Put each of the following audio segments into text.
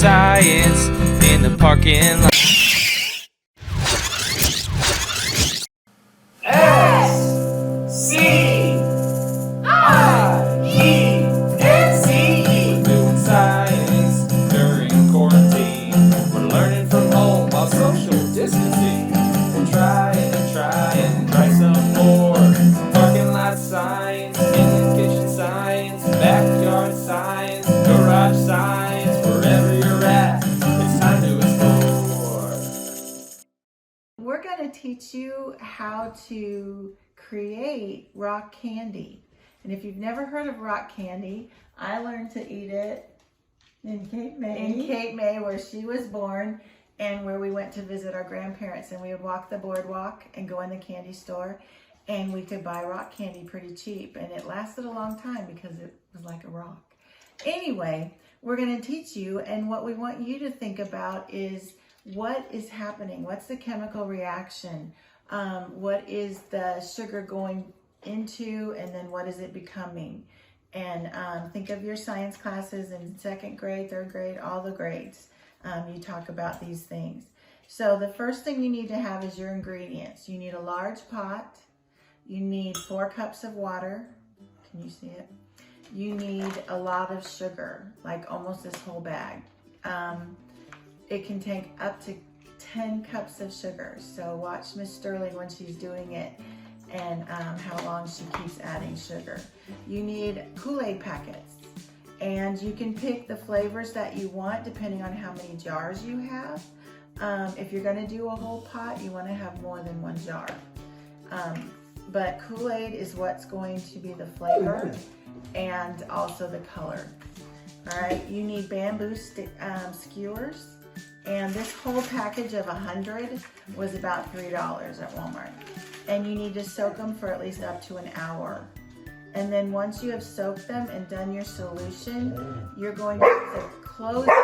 science in the parking lot. SCIENCE. Doing science during quarantine. We're learning from home while social distancing. We'll try some more. Parking lot science, in the kitchen science, backyard science, garage science, wherever you're at, it's time to explore. We're going to teach you how to create rock candy. And if you've never heard of rock candy, I learned to eat it in Cape May, where she was born, and where we went to visit our grandparents, and we would walk the boardwalk and go in the candy store, and we could buy rock candy pretty cheap, and it lasted a long time because it was like a rock. Anyway, we're going to teach you, and what we want you to think about is what is happening, what's the chemical reaction, what is the sugar going into, and then what is it becoming. And think of your science classes in 2nd grade, 3rd grade, all the grades. You talk about these things. So the first thing you need to have is your ingredients. You need a large pot. You need 4 cups of water. Can you see it? You need a lot of sugar, like almost this whole bag. It can take up to 10 cups of sugar. So watch Miss Sterling when she's doing it, and how long she keeps adding sugar. You need Kool-Aid packets, and you can pick the flavors that you want depending on how many jars you have. If you're gonna do a whole pot, you wanna have more than 1 jar. But Kool-Aid is what's going to be the flavor and also the color. All right, you need bamboo skewers, and this whole package of 100 was about $3 at Walmart. And you need to soak them for at least up to an hour. And then once you have soaked them and done your solution, you're going to use a clothespin.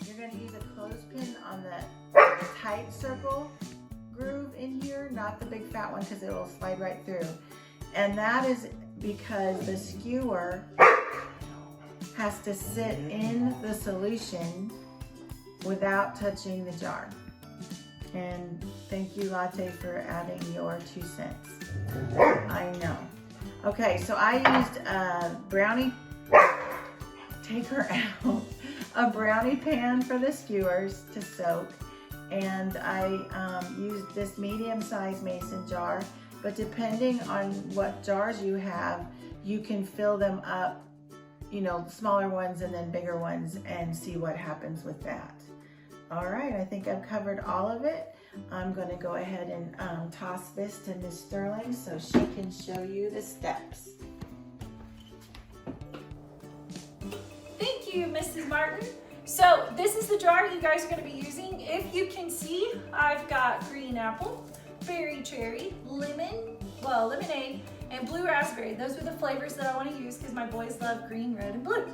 You're going to use a clothespin on the tight circle groove in here, not the big fat one, because it will slide right through. And that is because the skewer has to sit in the solution without touching the jar. And thank you, Latte, for adding your 2 cents. I know. Okay, so I used a brownie, take her out, a brownie pan for the skewers to soak. And I used this medium-sized mason jar, but depending on what jars you have, you can fill them up, you know, smaller ones and then bigger ones, and see what happens with that. All right, I think I've covered all of it. I'm going to go ahead and toss this to Miss Sterling so she can show you the steps. Thank you, Mrs. Martin. So this is the jar you guys are going to be using. If you can see, I've got green apple, berry cherry, lemonade, and blue raspberry. Those are the flavors that I want to use because my boys love green, red, and blue.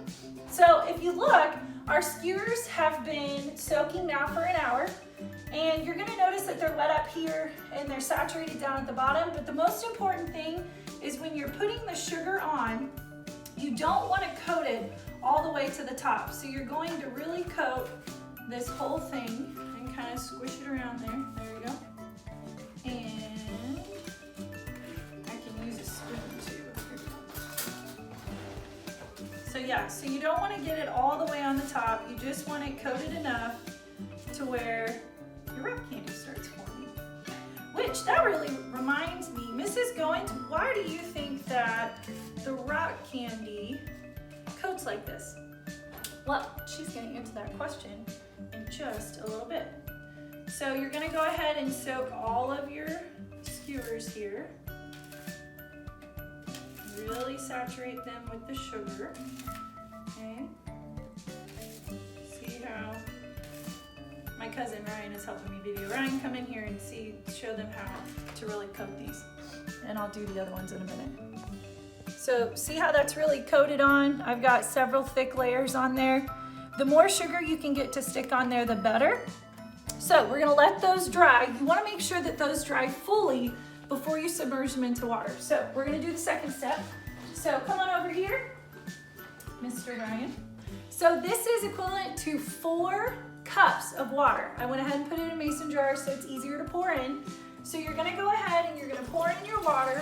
So if you look, our skewers have been soaking now for an hour, and you're gonna notice that they're wet up here and they're saturated down at the bottom, but the most important thing is when you're putting the sugar on, you don't want to coat it all the way to the top. So you're going to really coat this whole thing and kind of squish it around there. There you go. And I can use a spoon too. So yeah, so you don't want to get it all the way on the top. You just want it coated enough to where your rock candy starts forming. Which, that really reminds me, Mrs. Goins, why do you think that the rock candy coats like this? Well, she's going to answer that question in just a little bit. So you're going to go ahead and soak all of your skewers here. Really saturate them with the sugar. Okay. See how my cousin Ryan is helping me video. Ryan, come in here and show them how to really coat these. And I'll do the other ones in a minute. So see how that's really coated on? I've got several thick layers on there. The more sugar you can get to stick on there, the better. So we're gonna let those dry. You wanna make sure that those dry fully before you submerge them into water. So we're gonna do the second step. So come on over here Mr. Ryan. So this is equivalent to 4 cups of water. I went ahead and put it in a mason jar so it's easier to pour in. So you're gonna go ahead and you're gonna pour in your water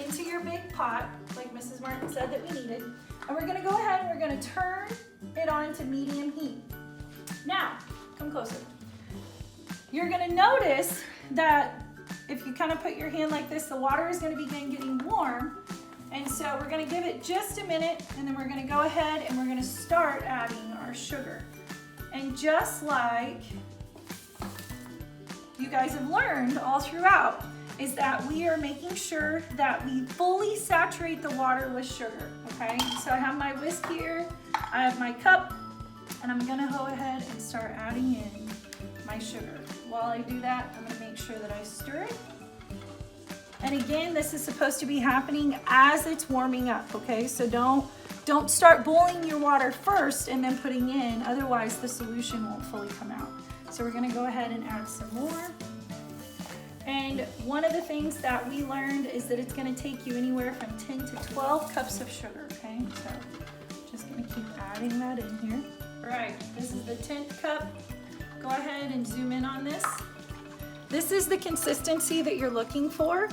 into your big pot, like Mrs. Martin said that we needed. And we're gonna go ahead and we're gonna turn it on to medium heat. Now, come closer. You're gonna notice that if you kind of put your hand like this, the water is gonna begin getting warm. And so we're gonna give it just a minute, and then we're gonna go ahead and we're gonna start adding our sugar. And just like you guys have learned all throughout, is that we are making sure that we fully saturate the water with sugar, okay? So I have my whisk here, I have my cup, and I'm gonna go ahead and start adding in my sugar. While I do that, I'm gonna make sure that I stir it. And again, this is supposed to be happening as it's warming up, okay? So don't start boiling your water first and then putting in, otherwise the solution won't fully come out. So we're gonna go ahead and add some more. And one of the things that we learned is that it's gonna take you anywhere from 10 to 12 cups of sugar, okay? So just gonna keep adding that in here. All right, this is the 10th cup. Go ahead and zoom in on this. This is the consistency that you're looking for.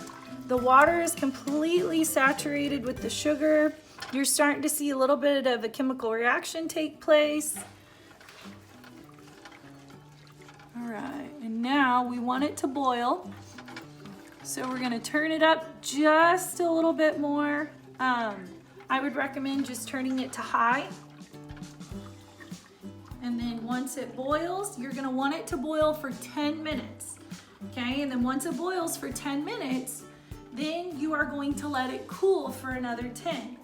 The water is completely saturated with the sugar. You're starting to see a little bit of a chemical reaction take place. All right, and now we want it to boil. So we're gonna turn it up just a little bit more. I would recommend just turning it to high. And then once it boils, you're gonna want it to boil for 10 minutes. Okay, and then once it boils for 10 minutes, then you are going to let it cool for another 10.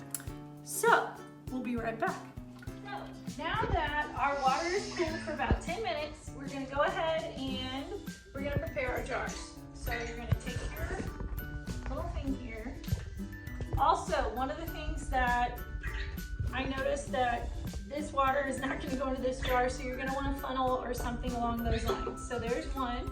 So, we'll be right back. So, now that our water is cooled for about 10 minutes, we're gonna go ahead and we're gonna prepare our jars. So you're gonna take your little thing here. Also, one of the things that I noticed that this water is not gonna go into this jar, so you're gonna want a funnel or something along those lines. So there's one.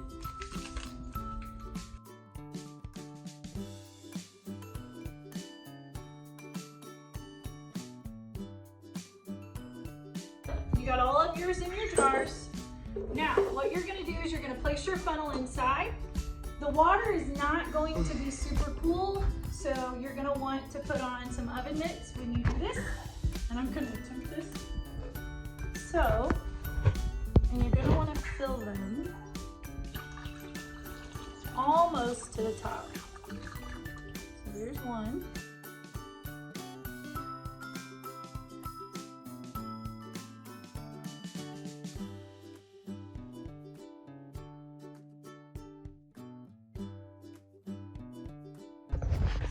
You got all of yours in your jars. Now, what you're gonna do is you're gonna place your funnel inside. The water is not going to be super cool, so you're gonna want to put on some oven mitts when you do this. And I'm gonna attempt this. So, and you're gonna wanna fill them almost to the top. So there's one.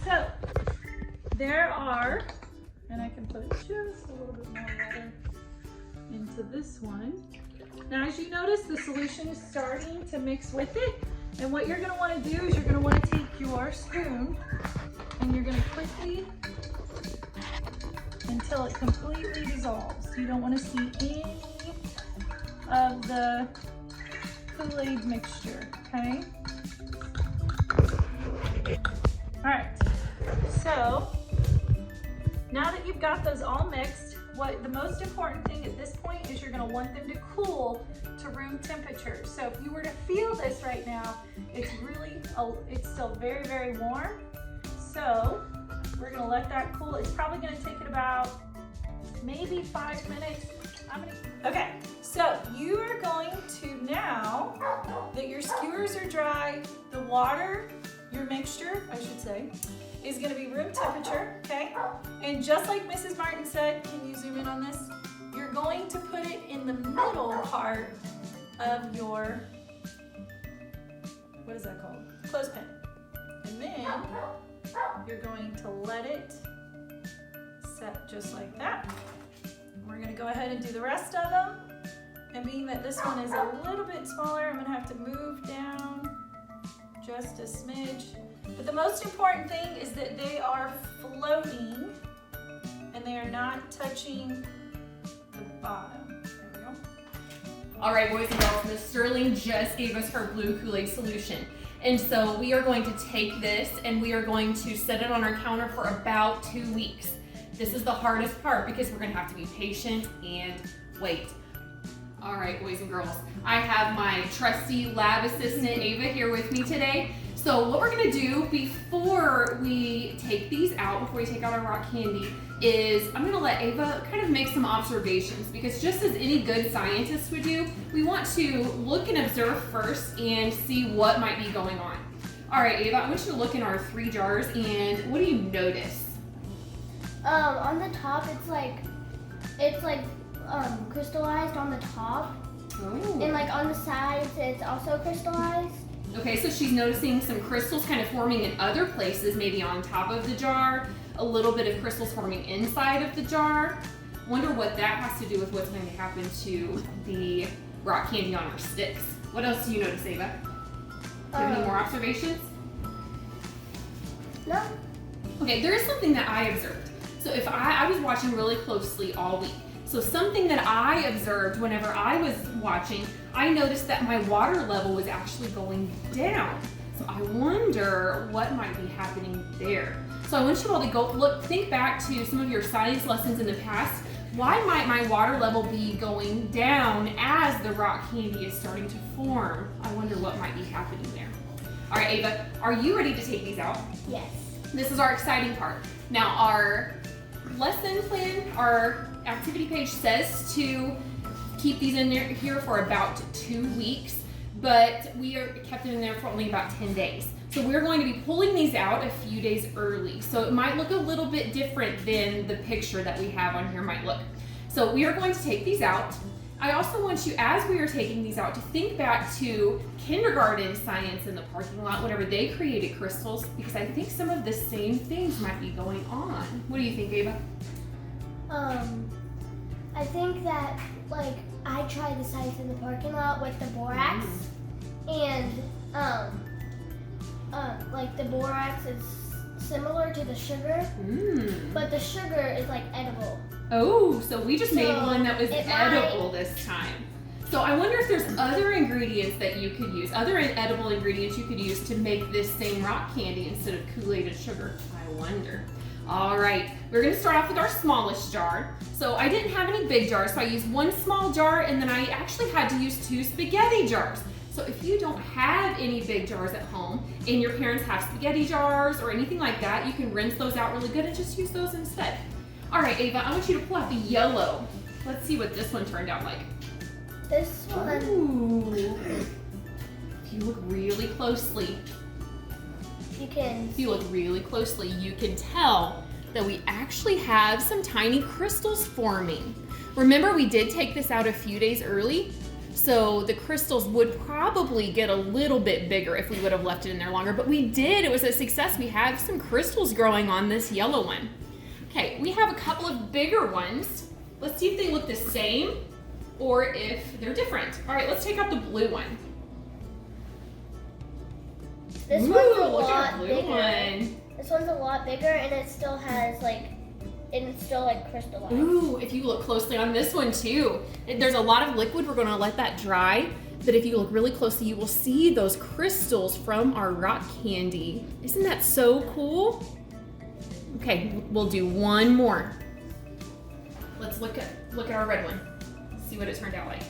So, there are, and I can put just a little bit more water into this one. Now, as you notice, the solution is starting to mix with it. And what you're gonna wanna do is you're gonna wanna take your spoon and you're gonna quickly, until it completely dissolves. You don't wanna see any of the Kool-Aid mixture, okay? All right, so now that you've got those all mixed, the most important thing at this point is you're gonna want them to cool to room temperature. So if you were to feel this right now, it's still very, very warm. So we're gonna let that cool. It's probably gonna take it about maybe 5 minutes. Okay, so you are going to, now that your skewers are dry, the water, your mixture, I should say, is gonna be room temperature, okay? And just like Mrs. Martin said, can you zoom in on this? You're going to put it in the middle part of your, what is that called? Clothespin. And then you're going to let it set just like that. We're gonna go ahead and do the rest of them. And being that this one is a little bit smaller, I'm gonna have to move down just a smidge. But the most important thing is that they are floating and they are not touching the bottom. There we go. All right, boys and girls, Miss Sterling just gave us her blue Kool-Aid solution. And so we are going to take this and we are going to set it on our counter for about 2 weeks. This is the hardest part because we're gonna have to be patient and wait. All right, boys and girls, I have my trusty lab assistant Ava here with me today. So what we're gonna do before we take these out, before we take out our rock candy, is I'm gonna let Ava kind of make some observations, because just as any good scientist would do, we want to look and observe first and see what might be going on. All right, Ava, I want you to look in our 3 jars, and what do you notice? On the top, it's like crystallized on the top, Oh. and like on the sides, it's also crystallized. Okay, so she's noticing some crystals kind of forming in other places, maybe on top of the jar, a little bit of crystals forming inside of the jar. Wonder what that has to do with what's going to happen to the rock candy on our sticks. What else do you notice, Ava? Do you have any more observations? No. Okay, there is something that I observed. So if I was watching really closely all week. So something that I observed whenever I was watching, I noticed that my water level was actually going down. So I wonder what might be happening there. So I want you all to go think back to some of your science lessons in the past. Why might my water level be going down as the rock candy is starting to form? I wonder what might be happening there. All right, Ava, are you ready to take these out? Yes. This is our exciting part. Now, our lesson plan, our activity page says to keep these in here for about 2 weeks, but we kept it in there for only about 10 days. So we're going to be pulling these out a few days early. So it might look a little bit different than the picture that we have on here might look. So we are going to take these out. I also want you, as we are taking these out, to think back to kindergarten science in the parking lot whenever they created crystals, because I think some of the same things might be going on. What do you think, Ava? I think that like I tried the science in the parking lot with the borax, and like the borax is similar to the sugar, but the sugar is like edible. Oh, so we just made one that was it edible this time. So I wonder if there's other ingredients that you could use, other edible ingredients you could use to make this same rock candy instead of Kool-Aid and sugar. I wonder. All right, we're gonna start off with our smallest jar. So I didn't have any big jars, so I used 1 small jar, and then I actually had to use 2 spaghetti jars. So if you don't have any big jars at home and your parents have spaghetti jars or anything like that, you can rinse those out really good and just use those instead. All right, Ava, I want you to pull out the yellow. Let's see what this one turned out like. This one. Ooh. If you look really closely, you can tell that we actually have some tiny crystals forming. Remember, we did take this out a few days early, so the crystals would probably get a little bit bigger if we would have left it in there longer, but we did. It was a success. We have some crystals growing on this yellow one. Okay, we have a couple of bigger ones. Let's see if they look the same or if they're different. All right, let's take out the blue one. This Ooh, one's a look at lot our blue bigger. one. This one's a lot bigger, and it still has like, and it's still like crystallized. Ooh, if you look closely on this one too, there's a lot of liquid. We're gonna let that dry, but if you look really closely, you will see those crystals from our rock candy. Isn't that so cool? Okay, we'll do one more. Let's look at our red one. See what it turned out like.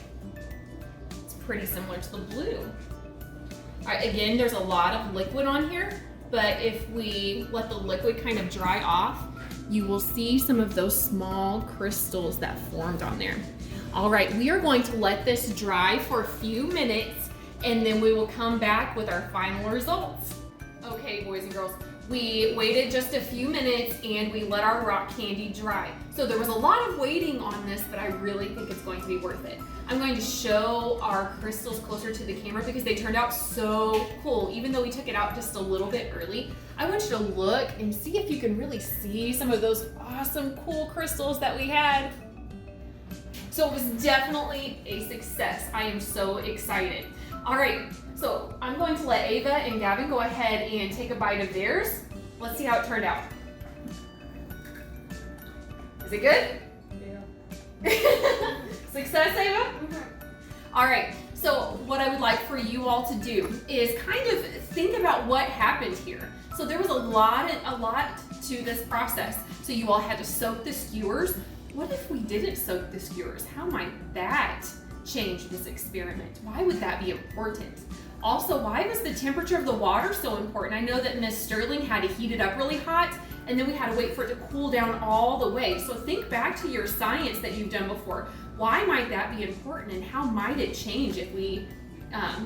It's pretty similar to the blue. All right, again, there's a lot of liquid on here, but if we let the liquid kind of dry off, you will see some of those small crystals that formed on there. All right, we are going to let this dry for a few minutes, and then we will come back with our final results. Okay, boys and girls, we waited just a few minutes and we let our rock candy dry. So there was a lot of waiting on this, but I really think it's going to be worth it. I'm going to show our crystals closer to the camera because they turned out so cool. Even though we took it out just a little bit early, I want you to look and see if you can really see some of those awesome, cool crystals that we had. So it was definitely a success. I am so excited. All right, so I'm going to let Ava and Gavin go ahead and take a bite of theirs. Let's see how it turned out. Is it good? Yeah. Success, Ava? Mm-hmm. All right, So what I would like for you all to do is kind of think about what happened here. So there was a lot to this process. So you all had to soak the skewers. What if we didn't soak the skewers? How might that change this experiment? Why would that be important? Also, why was the temperature of the water so important? I know that Miss Sterling had to heat it up really hot, and then we had to wait for it to cool down all the way. So think back to your science that you've done before. Why might that be important, and how might it change if we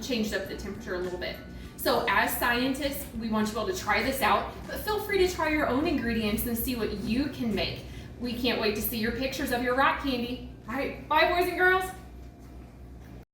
changed up the temperature a little bit? So as scientists, we want you all to try this out, but feel free to try your own ingredients and see what you can make. We can't wait to see your pictures of your rock candy. All right, bye boys and girls.